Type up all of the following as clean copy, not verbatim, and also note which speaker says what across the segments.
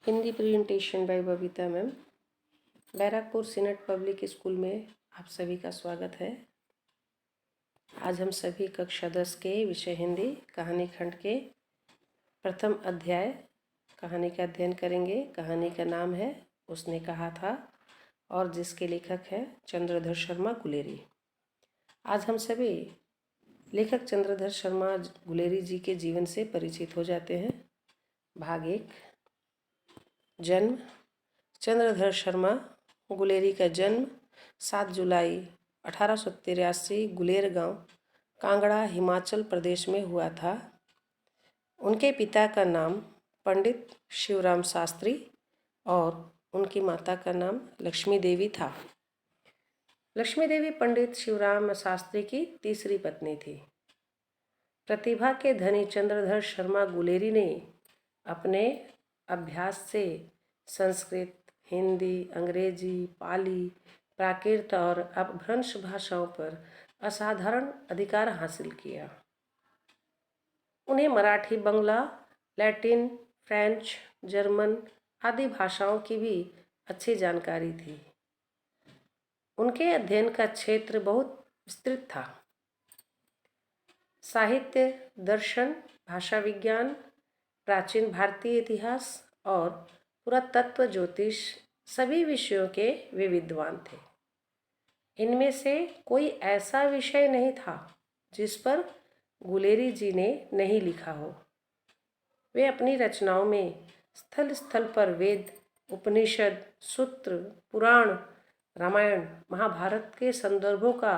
Speaker 1: Hindi presentation by Babita ma'am. Barrackpore senate public school में आप सभी का स्वागत है। आज हम सभी कक्षा 10 के विषय हिंदी कहानी खंड के प्रथम अध्याय कहानी का अध्ययन करेंगे। कहानी का नाम है उसने कहा था और जिसके लेखक हैं चंद्रधर शर्मा गुलेरी। आज हम सभी लेखक चंद्रधर शर्मा गुलेरी जी के जीवन से परिचित हो जाते हैं। भाग 1। जन्म। चंद्रधर शर्मा गुलेरी का जन्म 7 जुलाई 1883 गुलेर गांव, कांगड़ा, हिमाचल प्रदेश में हुआ था। उनके पिता का नाम पंडित शिवराम शास्त्री और उनकी माता का नाम लक्ष्मी देवी था। लक्ष्मी देवी पंडित शिवराम शास्त्री की तीसरी पत्नी थी। प्रतिभा के धनी चंद्रधर शर्मा गुलेरी ने अपने अभ्यास से संस्कृत, हिंदी, अंग्रेजी, पाली, प्राकृत और अपभ्रंश भाषाओं पर असाधारण अधिकार हासिल किया। उन्हें मराठी, बंगला, लैटिन, फ्रेंच, जर्मन आदि भाषाओं की भी अच्छी जानकारी थी। उनके अध्ययन का क्षेत्र बहुत विस्तृत था। साहित्य, दर्शन, भाषा विज्ञान, प्राचीन भारतीय इतिहास और पुरातत्व, ज्योतिष सभी विषयों के वे विद्वान थे। इनमें से कोई ऐसा विषय नहीं था जिस पर गुलेरी जी ने नहीं लिखा हो। वे अपनी रचनाओं में स्थल स्थल पर वेद, उपनिषद, सूत्र, पुराण, रामायण, महाभारत के संदर्भों का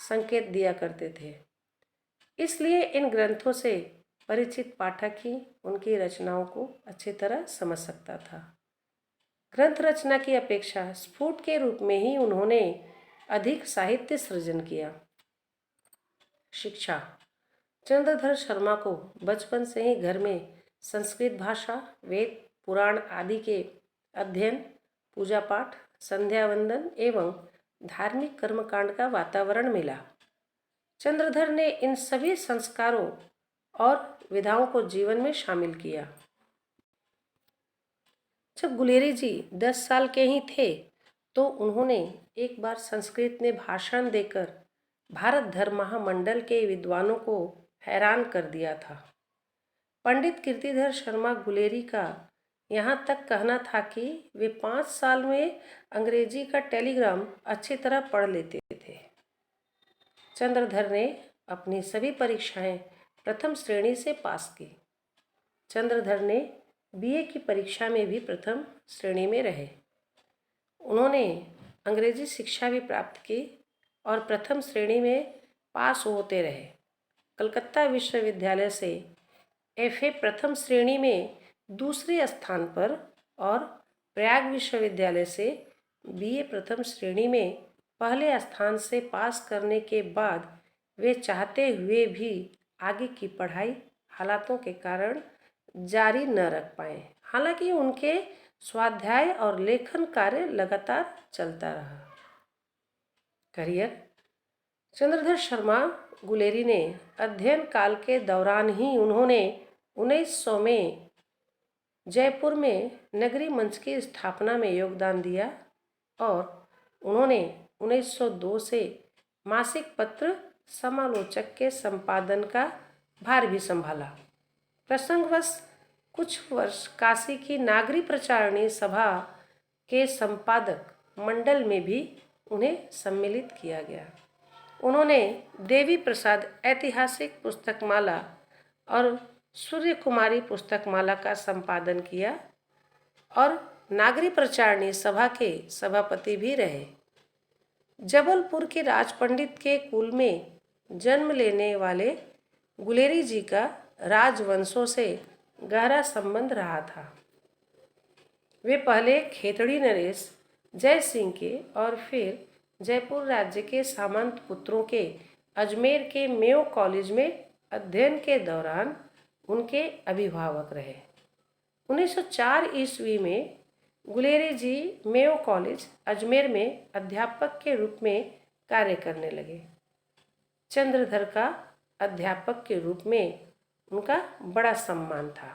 Speaker 1: संकेत दिया करते थे। इसलिए इन ग्रंथों से परिचित पाठक ही उनकी रचनाओं को अच्छी तरह समझ सकता था। ग्रंथ रचना की अपेक्षा स्फुट के रूप में ही उन्होंने अधिक साहित्य सृजन किया। शिक्षा। चंद्रधर शर्मा को बचपन से ही घर में संस्कृत भाषा, वेद, पुराण आदि के अध्ययन, पूजा पाठ, संध्या वंदन एवं धार्मिक कर्मकांड का वातावरण मिला। चंद्रधर ने इन सभी संस्कारों और विधाओं को जीवन में शामिल किया। जब गुलेरी जी 10 साल के ही थे तो उन्होंने एक बार संस्कृत में भाषण देकर भारत धर्म महामंडल के विद्वानों को हैरान कर दिया था। पंडित कीर्तिधर शर्मा गुलेरी का यहाँ तक कहना था कि वे 5 साल में अंग्रेजी का टेलीग्राम अच्छी तरह पढ़ लेते थे। चंद्रधर ने अपनी सभी परीक्षाएं प्रथम श्रेणी से पास की। चंद्रधर ने बीए की परीक्षा में भी प्रथम श्रेणी में रहे। उन्होंने अंग्रेजी शिक्षा भी प्राप्त की और प्रथम श्रेणी में पास होते रहे। कलकत्ता विश्वविद्यालय से एफए प्रथम श्रेणी में दूसरे स्थान पर और प्रयाग विश्वविद्यालय से बीए प्रथम श्रेणी में पहले स्थान से पास करने के बाद वे चाहते हुए भी आगे की पढ़ाई हालातों के कारण जारी न रख पाए। हालांकि उनके स्वाध्याय और लेखन कार्य लगातार चलता रहा। करियर। चंद्रधर शर्मा गुलेरी ने अध्ययन काल के दौरान ही उन्होंने 1900 में जयपुर में नगरी मंच की स्थापना में योगदान दिया और उन्होंने 1902 से मासिक पत्र समालोचक के संपादन का भार भी संभाला। प्रसंगवश कुछ वर्ष काशी की नागरी प्रचारणी सभा के संपादक मंडल में भी उन्हें सम्मिलित किया गया। उन्होंने देवी प्रसाद ऐतिहासिक पुस्तकमाला और सूर्य कुमारी पुस्तकमाला का संपादन किया और नागरी प्रचारणी सभा के सभापति भी रहे। जबलपुर के राजपंडित के कुल में जन्म लेने वाले गुलेरी जी का राजवंशों से गहरा संबंध रहा था। वे पहले खेतड़ी नरेश जय सिंह के और फिर जयपुर राज्य के सामंत पुत्रों के अजमेर के मेयो कॉलेज में अध्ययन के दौरान उनके अभिभावक रहे। 1904 ईस्वी में गुलेरी जी मेयो कॉलेज अजमेर में अध्यापक के रूप में कार्य करने लगे। चंद्रधर का अध्यापक के रूप में उनका बड़ा सम्मान था।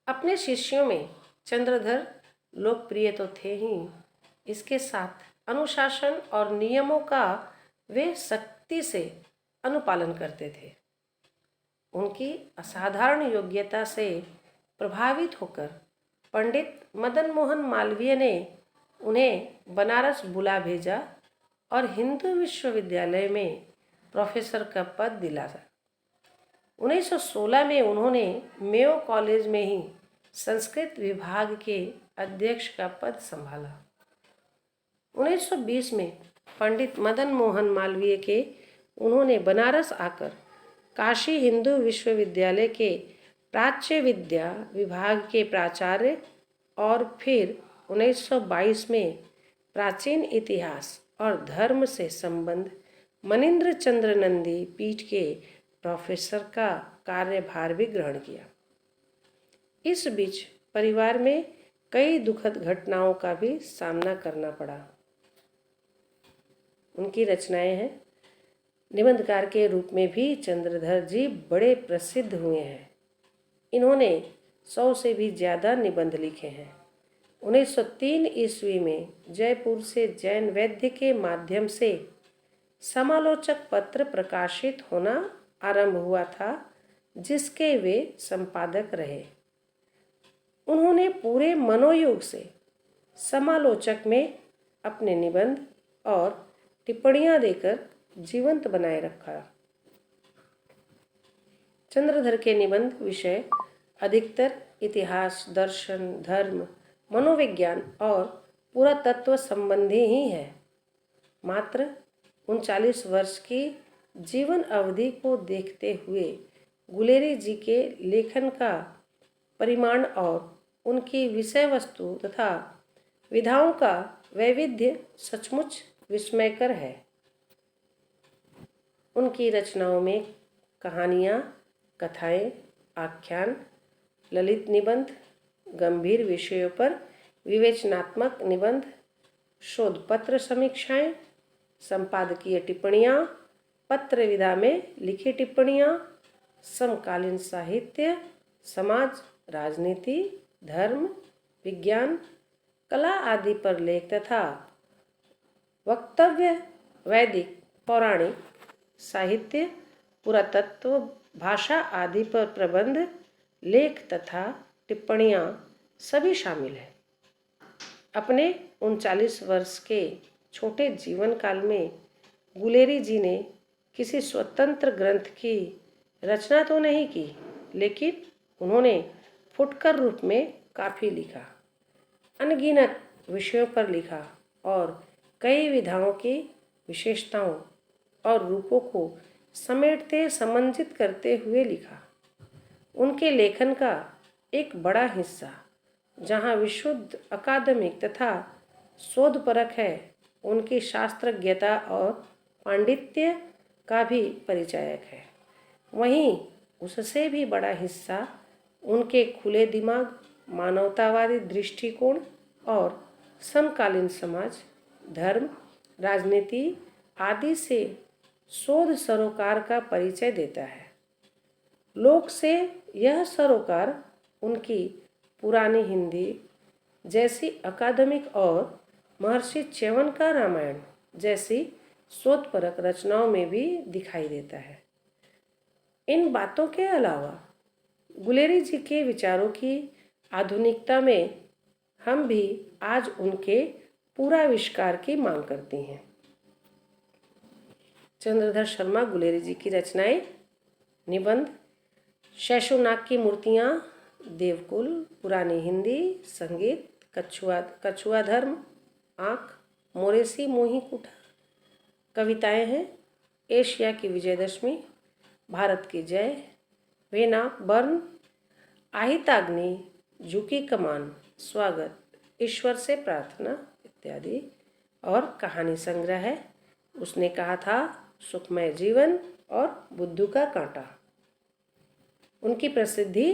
Speaker 1: अपने शिष्यों में चंद्रधर लोकप्रिय तो थे ही, इसके साथ अनुशासन और नियमों का वे सख्ती से अनुपालन करते थे। उनकी असाधारण योग्यता से प्रभावित होकर पंडित मदन मोहन मालवीय ने उन्हें बनारस बुला भेजा और हिंदू विश्वविद्यालय में प्रोफेसर का पद दिलाया। 1916 में उन्होंने मेयो कॉलेज में ही संस्कृत विभाग के अध्यक्ष का पद संभाला। 1920 में पंडित मदन मोहन मालवीय के उन्होंने बनारस आकर काशी हिंदू विश्वविद्यालय के प्राच्य विद्या विभाग के प्राचार्य और फिर 1922 में प्राचीन इतिहास और धर्म से संबंध मनीन्द्र चंद्र नंदी पीठ के प्रोफेसर का कार्यभार भी ग्रहण किया। इस बीच परिवार में कई दुखद घटनाओं का भी सामना करना पड़ा। उनकी रचनाएं हैं। निबंधकार के रूप में भी चंद्रधर जी बड़े प्रसिद्ध हुए हैं। इन्होंने 100 से भी ज़्यादा निबंध लिखे हैं। 1903 ईस्वी में जयपुर से जैन वैद्य के माध्यम से समालोचक पत्र प्रकाशित होना आरंभ हुआ था, जिसके वे संपादक रहे। उन्होंने पूरे मनोयोग से समालोचक में अपने निबंध और टिप्पणियां देकर जीवंत बनाए रखा। चंद्रधर के निबंध विषय अधिकतर इतिहास, दर्शन, धर्म, मनोविज्ञान और पुरातत्व संबंधी ही है। मात्र 39 वर्ष की जीवन अवधि को देखते हुए गुलेरी जी के लेखन का परिमाण और उनकी विषय वस्तु तथा विधाओं का वैविध्य सचमुच विस्मयकर है। उनकी रचनाओं में कहानियाँ, कथाएं, आख्यान, ललित निबंध, गंभीर विषयों पर विवेचनात्मक निबंध, शोधपत्र समीक्षाएं, संपादकीय टिप्पणियाँ, पत्र विधा में लिखी टिप्पणियाँ, समकालीन साहित्य, समाज, राजनीति, धर्म, विज्ञान, कला आदि पर लेख तथा वक्तव्य, वैदिक, पौराणिक साहित्य, पुरातत्व, भाषा आदि पर प्रबंध, लेख तथा टिप्पणियाँ सभी शामिल हैं। अपने 39 वर्ष के छोटे जीवन काल में गुलेरी जी ने किसी स्वतंत्र ग्रंथ की रचना तो नहीं की, लेकिन उन्होंने फुटकर रूप में काफ़ी लिखा, अनगिनत विषयों पर लिखा और कई विधाओं की विशेषताओं और रूपों को समेटते समन्वित करते हुए लिखा। उनके लेखन का एक बड़ा हिस्सा जहाँ विशुद्ध अकादमिक तथा शोधपरक है, उनकी शास्त्रज्ञता और पांडित्य का भी परिचायक है। वहीं उससे भी बड़ा हिस्सा उनके खुले दिमाग, मानवतावादी दृष्टिकोण और समकालीन समाज, धर्म, राजनीति आदि से शोध सरोकार का परिचय देता है। लोक से यह सरोकार उनकी पुरानी हिंदी जैसी अकादमिक और महर्षि च्यवन का रामायण जैसी शोधपरक रचनाओं में भी दिखाई देता है। इन बातों के अलावा गुलेरी जी के विचारों की आधुनिकता में हम भी आज उनके पूरा आविष्कार की मांग करती हैं। चंद्रधर शर्मा गुलेरी जी की रचनाएं, निबंध, शैशुनाग की मूर्तियाँ, देवकुल, पुरानी हिंदी, संगीत, कछुआ धर्म, आँख, मोरेसी मोही कुठा, कविताएं हैं, एशिया की विजयदशमी, भारत की जय, वेना बर्न, आहिताग्नि, झुकी कमान, स्वागत, ईश्वर से प्रार्थना इत्यादि। और कहानी संग्रह है उसने कहा था, सुखमय जीवन और बुद्धू का कांटा। उनकी प्रसिद्धि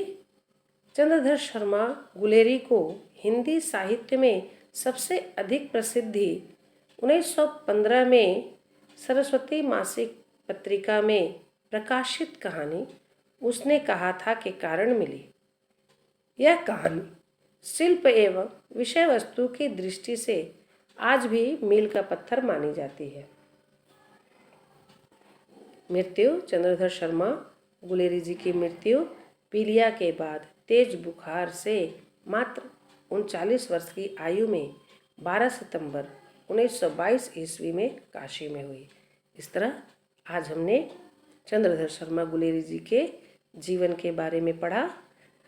Speaker 1: चंद्रधर शर्मा गुलेरी को हिंदी साहित्य में सबसे अधिक प्रसिद्धि 1915 में सरस्वती मासिक पत्रिका में प्रकाशित कहानी उसने कहा था के कारण मिली। यह कहानी शिल्प एवं विषय वस्तु की दृष्टि से आज भी मील का पत्थर मानी जाती है। मृत्यु चंद्रधर शर्मा गुलेरी जी की मृत्यु पीलिया के बाद तेज बुखार से मात्र 39 वर्ष की आयु में 12 सितंबर 1922 ईस्वी में काशी में हुई। इस तरह आज हमने चंद्रधर शर्मा गुलेरी जी के जीवन के बारे में पढ़ा।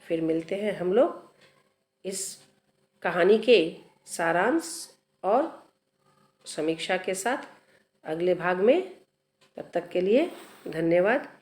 Speaker 1: फिर मिलते हैं हम लोग इस कहानी के सारांश और समीक्षा के साथ अगले भाग में। तब तक के लिए धन्यवाद।